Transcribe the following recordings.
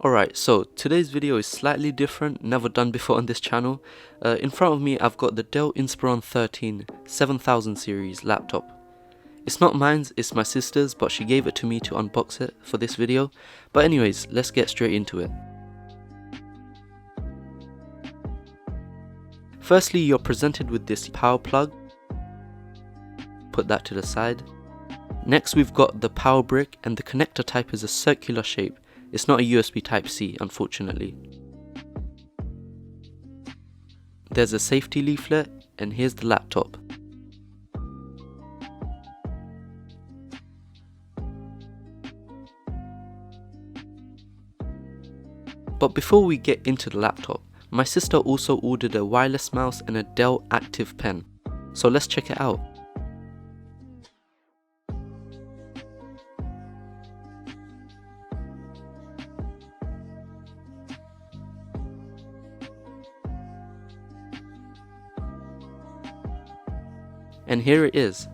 Alright, so today's video is slightly different, never done before on this channel. In front of me I've got the Dell Inspiron 13 7000 series laptop. It's not mine, it's my sister's, but she gave it to me to unbox it for this video. But anyways, let's get straight into it. Firstly, you're presented with this power plug. Put that to the side. Next we've got the power brick, and the connector type is a circular shape. It's not a USB Type-C, unfortunately. There's a safety leaflet, and here's the laptop. But before we get into the laptop, my sister also ordered a wireless mouse and a Dell Active pen. So let's check it out. And here it is.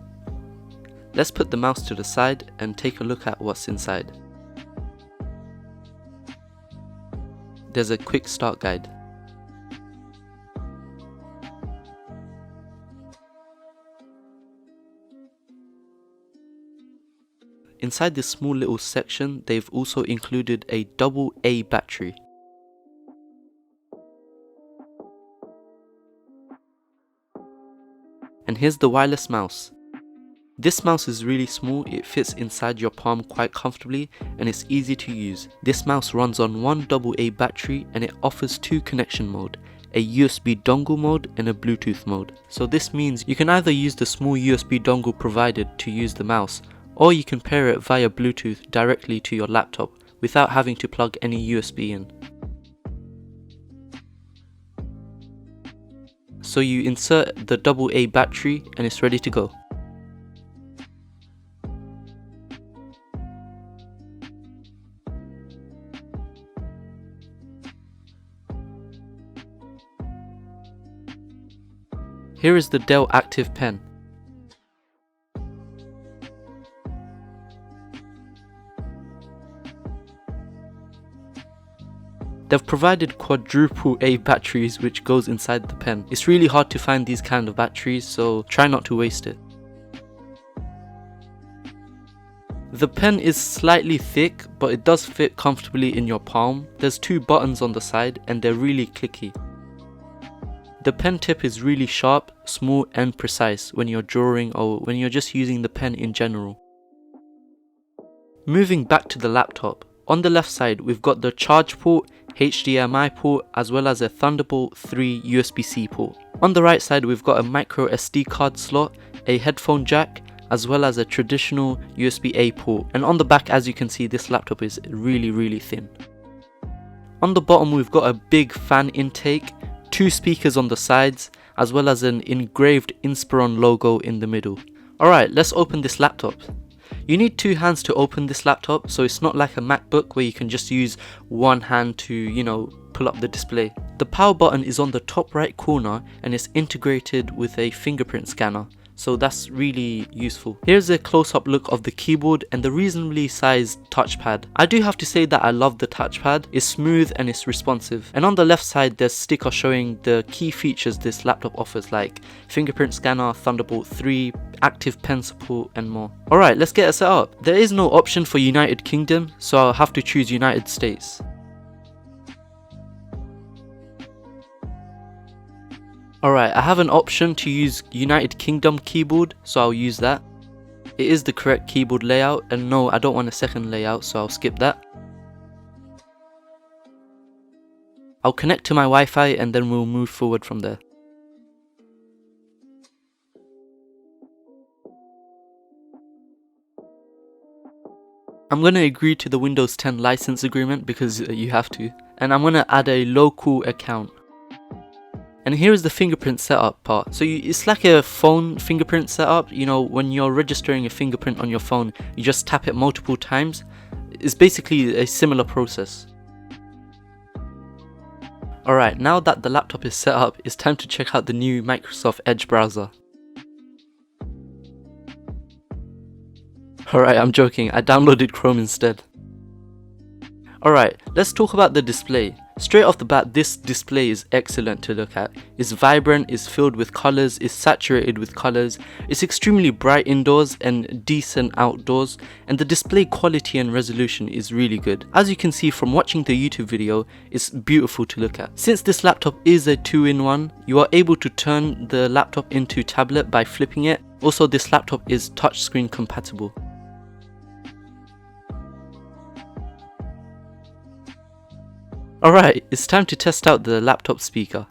Let's put the mouse to the side and take a look at what's inside. There's a quick start guide. Inside this small little section, they've also included a AA battery. And here's the wireless mouse. This mouse is really small, it fits inside your palm quite comfortably and it's easy to use. This mouse runs on one AA battery and it offers two connection mode, a USB dongle mode and a Bluetooth mode. So this means you can either use the small USB dongle provided to use the mouse, or you can pair it via Bluetooth directly to your laptop without having to plug any USB in. So you insert the AA battery and it's ready to go. Here is the Dell Active pen. They've provided quadruple A batteries which goes inside the pen. It's really hard to find these kind of batteries, so try not to waste it. The pen is slightly thick, but it does fit comfortably in your palm. There's two buttons on the side and they're really clicky. The pen tip is really sharp, small and precise when you're drawing or when you're just using the pen in general. Moving back to the laptop, on the left side we've got the charge port, HDMI port as well as a Thunderbolt 3 USB-C port. On the right side we've got a micro SD card slot, a headphone jack as well as a traditional USB-A port, and on the back, as you can see, this laptop is really thin. On the bottom we've got a big fan intake, two speakers on the sides as well as an engraved Inspiron logo in the middle. Alright, let's open this laptop. You need two hands to open this laptop, so it's not like a MacBook where you can just use one hand to, pull up the display. The power button is on the top right corner and it's integrated with a fingerprint scanner, so that's really useful. Here's a close-up look of the keyboard and the reasonably sized touchpad. I do have to say that I love the touchpad. It's smooth and it's responsive. And on the left side there's a sticker showing the key features this laptop offers, like fingerprint scanner, Thunderbolt 3, active pen support and more. Alright, let's get it set up. There is no option for United Kingdom, so I'll have to choose United States. Alright, I have an option to use United Kingdom keyboard, so I'll use that. It is the correct keyboard layout, and no, I don't want a second layout, so I'll skip that. I'll connect to my Wi-Fi and then we'll move forward from there. I'm going to agree to the Windows 10 license agreement because you have to, and I'm going to add a local account. And here is the fingerprint setup part. So it's like a phone fingerprint setup. When you're registering a fingerprint on your phone, you just tap it multiple times. It's basically a similar process. Alright, now that the laptop is set up, it's time to check out the new Microsoft Edge browser. Alright, I'm joking, I downloaded Chrome instead. Alright, let's talk about the display. Straight off the bat, this display is excellent to look at. It's vibrant, it's filled with colours, it's saturated with colours, it's extremely bright indoors and decent outdoors, and the display quality and resolution is really good. As you can see from watching the YouTube video, it's beautiful to look at. Since this laptop is a 2-in-1, you are able to turn the laptop into tablet by flipping it. Also, this laptop is touchscreen compatible. Alright, it's time to test out the laptop speaker.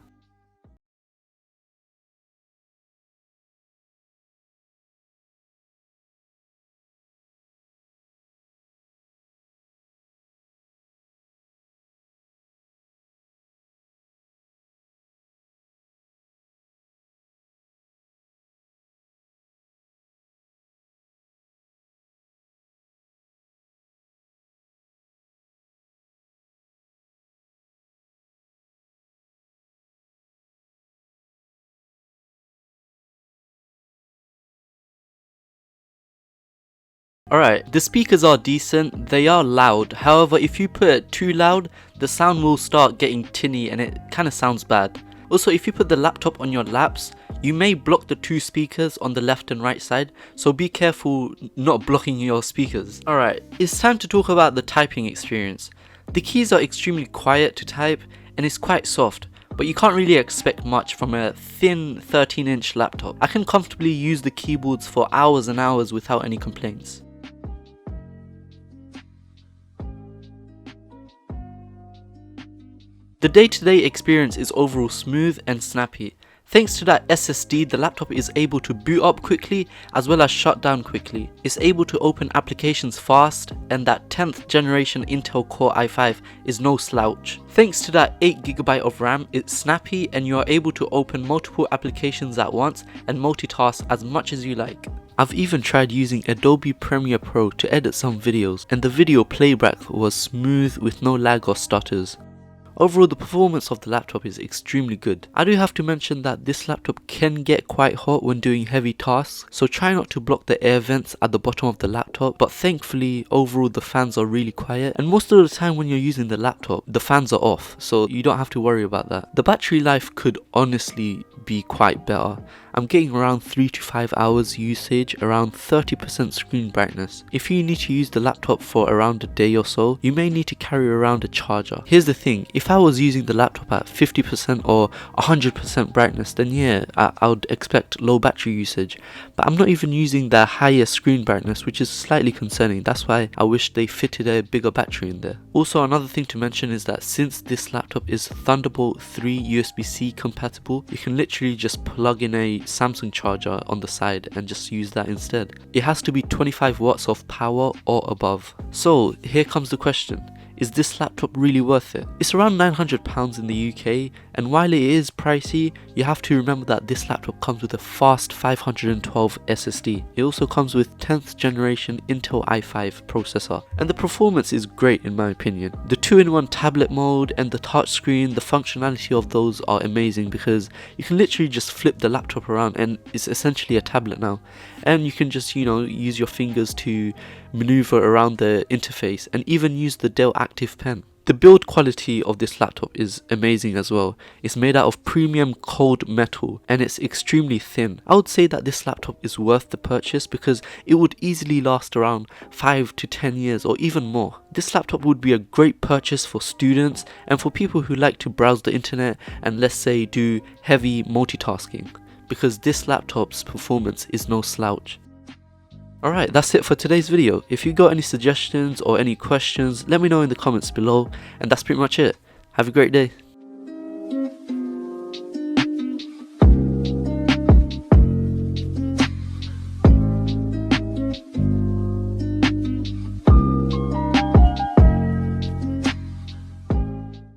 Alright, the speakers are decent, they are loud, however if you put it too loud, the sound will start getting tinny and it kinda sounds bad. Also, if you put the laptop on your laps, you may block the two speakers on the left and right side, so be careful not blocking your speakers. Alright, it's time to talk about the typing experience. The keys are extremely quiet to type and it's quite soft, but you can't really expect much from a thin 13-inch laptop. I can comfortably use the keyboards for hours and hours without any complaints. The day-to-day experience is overall smooth and snappy. Thanks to that SSD, the laptop is able to boot up quickly as well as shut down quickly. It's able to open applications fast, and that 10th generation Intel Core i5 is no slouch. Thanks to that 8GB of RAM, it's snappy and you are able to open multiple applications at once and multitask as much as you like. I've even tried using Adobe Premiere Pro to edit some videos, and the video playback was smooth with no lag or stutters. Overall, the performance of the laptop is extremely good. I do have to mention that this laptop can get quite hot when doing heavy tasks, so try not to block the air vents at the bottom of the laptop, but thankfully overall the fans are really quiet, and most of the time when you're using the laptop, the fans are off, so you don't have to worry about that. The battery life could honestly be quite better. I'm getting around 3 to 5 hours usage, around 30% screen brightness. If you need to use the laptop for around a day or so, you may need to carry around a charger. Here's the thing, if I was using the laptop at 50% or 100% brightness, then yeah, I would expect low battery usage. But I'm not even using the higher screen brightness, which is slightly concerning. That's why I wish they fitted a bigger battery in there. Also, another thing to mention is that since this laptop is Thunderbolt 3 USB-C compatible, you can literally just plug in a Samsung charger on the side and just use that instead. It has to be 25 watts of power or above. So here comes the question. Is this laptop really worth it? It's around £900 in the UK, and while it is pricey, you have to remember that this laptop comes with a fast 512 SSD. It also comes with 10th generation Intel i5 processor, and the performance is great in my opinion. The 2-in-1 tablet mode and the touchscreen, the functionality of those are amazing because you can literally just flip the laptop around and it's essentially a tablet now. And you can just, use your fingers to maneuver around the interface and even use the Dell Active Pen. The build quality of this laptop is amazing as well. It's made out of premium cold metal and it's extremely thin. I would say that this laptop is worth the purchase because it would easily last around 5 to 10 years or even more. This laptop would be a great purchase for students and for people who like to browse the internet and, let's say, do heavy multitasking, because this laptop's performance is no slouch. Alright, that's it for today's video. If you got any suggestions or any questions, let me know in the comments below, and that's pretty much it. Have a great day.